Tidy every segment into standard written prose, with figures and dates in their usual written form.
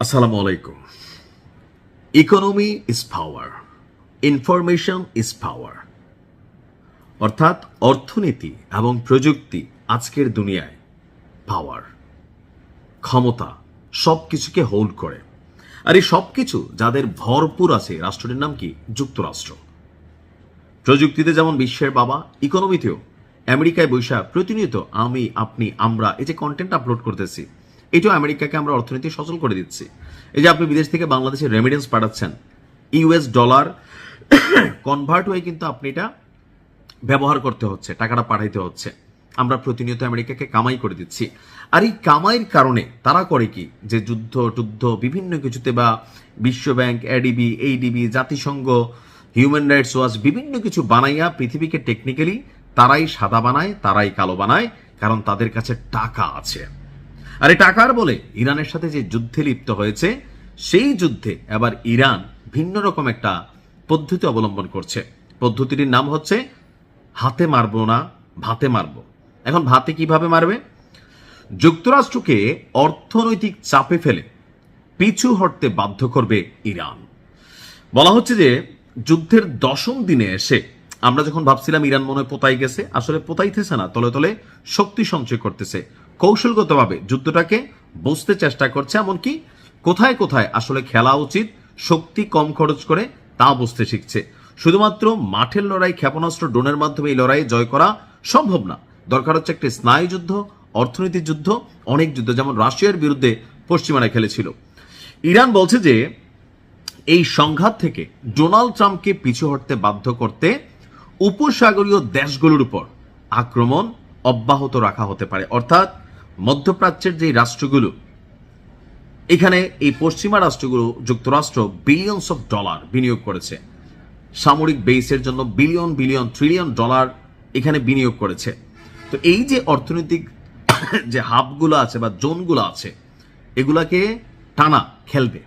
আসসালামু আলাইকুম। Economy is power, information is power. অর্থাৎ অর্থনীতি এবং প্রযুক্তি আজকের দুনিয়ায় পাওয়ার, ক্ষমতা, সব কিছুকে হোল্ড করে। আর এই সব কিছু যাদের ভরপুর আছে, রাষ্ট্রটির নাম কি? যুক্তরাষ্ট্র। প্রযুক্তিতে যেমন বিশ্বের বাবা, ইকোনমিতেও আমেরিকায় বৈশা প্রতিনিয়ত আমি, আপনি, আমরা এই যে কন্টেন্ট আপলোড করতেছি, এটাও আমেরিকাকে আমরা অর্থনীতি সচল করে দিচ্ছি। এই যে আপনি বিদেশ থেকে বাংলাদেশে রেমিডেন্স পাঠাচ্ছেন, ইউএস ডলার কনভার্ট হয়ে কিন্তু আপনি এটা ব্যবহার করতে হচ্ছে, টাকাটা পাঠাইতে হচ্ছে। আমরা প্রতিনিয়ত আমেরিকাকে কামাই করে দিচ্ছি। আর এই কামাইয়ের কারণে তারা করে কি, যে যুদ্ধ টুদ্ধ বিভিন্ন কিছুতে, বা বিশ্বব্যাংক, এডিবি, এইডিবি, জাতিসংঘ, হিউম্যান রাইটস ওয়াচ বিভিন্ন কিছু বানাইয়া পৃথিবীকে টেকনিক্যালি তারাই সাদা বানায়, তারাই কালো বানায়, কারণ তাদের কাছে টাকা আছে। আর এই টাকার বলে ইরানের সাথে যে যুদ্ধে লিপ্ত হয়েছে, সেই যুদ্ধে এবার ইরান ভিন্ন রকম একটা পদ্ধতি অবলম্বন করছে। পদ্ধতিটির নাম হচ্ছে হাতে মারবো না, ভাতে মারবো। এখন ভাতে কিভাবে মারবে? যুক্তরাষ্ট্রকে অর্থনৈতিক চাপে ফেলে পিছু হটতে বাধ্য করবে ইরান। বলা হচ্ছে যে যুদ্ধের 10ম দিনে এসে আমরা যখন ভাবছিলাম ইরান মনে হয় পোতাই গেছে, আসলে পোতাইতেছে না, তলে তলে শক্তি সঞ্চয় করতেছে। কৌশলগতভাবে যুদ্ধটাকে বুঝতে চেষ্টা করছে, এমনকি কোথায় কোথায় আসলে খেলা উচিত, শক্তি কম খরচ করে তা বুঝতে শিখছে। শুধুমাত্র মাঠের লড়াই, ক্ষেপণাস্ত্র, ড্রোনের মাধ্যমে এই লড়াই জয় করা সম্ভব না। দরকার হচ্ছে একটি স্নায়ু যুদ্ধ, অর্থনৈতিক যুদ্ধ, অনেক যুদ্ধ, যেমন রাশিয়ার বিরুদ্ধে পশ্চিমারা খেলেছিল। ইরান বলছে যে এই সংঘাত থেকে ডোনাল্ড ট্রাম্পকে পিছু হটতে বাধ্য করতে উপসাগরীয় দেশগুলোর উপর আক্রমণ অব্যাহত রাখা হতে পারে। অর্থাৎ মধ্যপ্রাচ্যের যে রাষ্ট্রগুলো, এখানে এই পশ্চিমা রাষ্ট্রগুলো, যুক্তরাষ্ট্র বিলিয়নস অফ ডলার বিনিয়োগ করেছে, সামরিক বেসের জন্য বিলিয়ন বিলিয়ন ট্রিলিয়ন ডলার এখানে বিনিয়োগ করেছে। তো এই যে অর্থনৈতিক যে হাবগুলো আছে বা জোনগুলো আছে, এগুলাকে টানা খেলবে।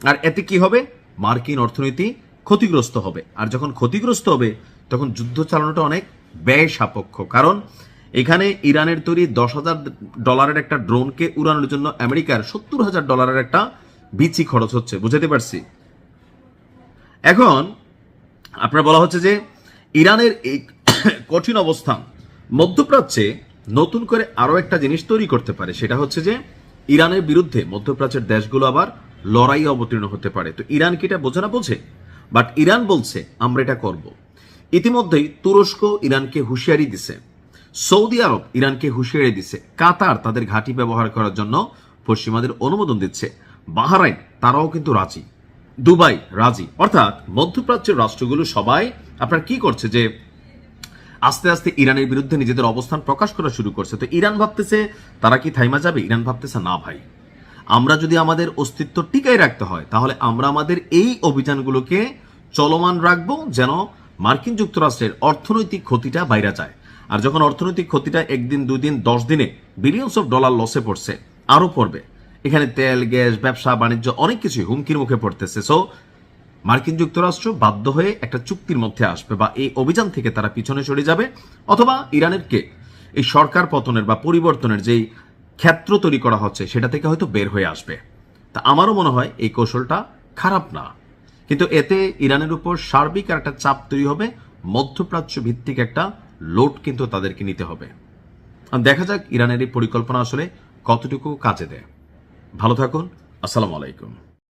আর এতে কি হবে? মার্কিন অর্থনীতি ক্ষতিগ্রস্ত হবে। আর যখন ক্ষতিগ্রস্ত হবে, তখন যুদ্ধ চালানোটা অনেক ব্যয় সাপেক্ষ। কারণ এখানে ইরানের তৈরি $10,000 একটা ড্রোনকে উড়ানোর জন্য আমেরিকার $70,000 একটা বিচি খরচ হচ্ছে। বুঝাতে পারছি? এখন আপনার বলা হচ্ছে যে ইরানের এই কঠিন অবস্থান মধ্যপ্রাচ্যে নতুন করে আরো একটা জিনিস তৈরি করতে পারে। সেটা হচ্ছে যে ইরানের বিরুদ্ধে মধ্যপ্রাচ্যের দেশগুলো আবার লড়াই অবতীর্ণ হতে পারে। তো ইরান কি এটা বোঝে না? বোঝে, বাট ইরান বলছে আমরা এটা করব। ইতিমধ্যেই তুরস্ক ইরানকে হুঁশিয়ারি দিছে, সৌদি আরব ইরানকে হুঁশিয়ারি দিছে, কাতার তাদের ঘাঁটি ব্যবহার করার জন্য পশ্চিমাদের অনুমোদন দিচ্ছে, বাহরাইন তারাও কিন্তু রাজি, দুবাই রাজি। অর্থাৎ মধ্যপ্রাচ্যের রাষ্ট্রগুলো সবাই আপনার কি করছে, যে আস্তে আস্তে ইরানের বিরুদ্ধে নিজেদের অবস্থান প্রকাশ করা শুরু করছে। তো ইরান ভাবতেছে তারা কি থাইমা যাবে? ইরান ভাবতেছে না ভাই, আমরা যদি আমাদের অস্তিত্ব টিকাই রাখতে হয়, তাহলে আমরা আমাদের এই অভিযানগুলোকে চলমান রাখবো, যেন মার্কিন যুক্তরাষ্ট্রের অর্থনৈতিক ক্ষতিটা বাইরে যায়। আর যখন অর্থনৈতিক ক্ষতিটা একদিন, 2 দিন, 10 দিনে বিলিয়নস অফ ডলার লসে পড়ছে, আরো পড়বে। এখানে তেল, গ্যাস, ব্যবসা বাণিজ্য অনেক কিছু হুমকির মুখে পড়তেছে। সো মার্কিন যুক্তরাষ্ট্র বাধ্য হয়ে একটা চুক্তির মধ্যে আসবে, বা এই অভিযান থেকে তারা পিছনে সরে যাবে, অথবা ইরানেরকে এই সরকার পতনের বা পরিবর্তনের যেই ক্ষেত্র তৈরি করা হচ্ছে, সেটা থেকে হয়তো বের হয়ে আসবে। তা আমারও মনে হয় এই কৌশলটা খারাপ না, কিন্তু এতে ইরানের উপর সার্বিক আর একটা চাপ তৈরি হবে, মধ্যপ্রাচ্য ভিত্তিক একটা লোড কিন্তু তাদেরকে নিতে হবে। দেখা যাক ইরানের এই পরিকল্পনা আসলে কতটুকু কাজে দেয়। ভালো থাকুন। আসসালামু আলাইকুম।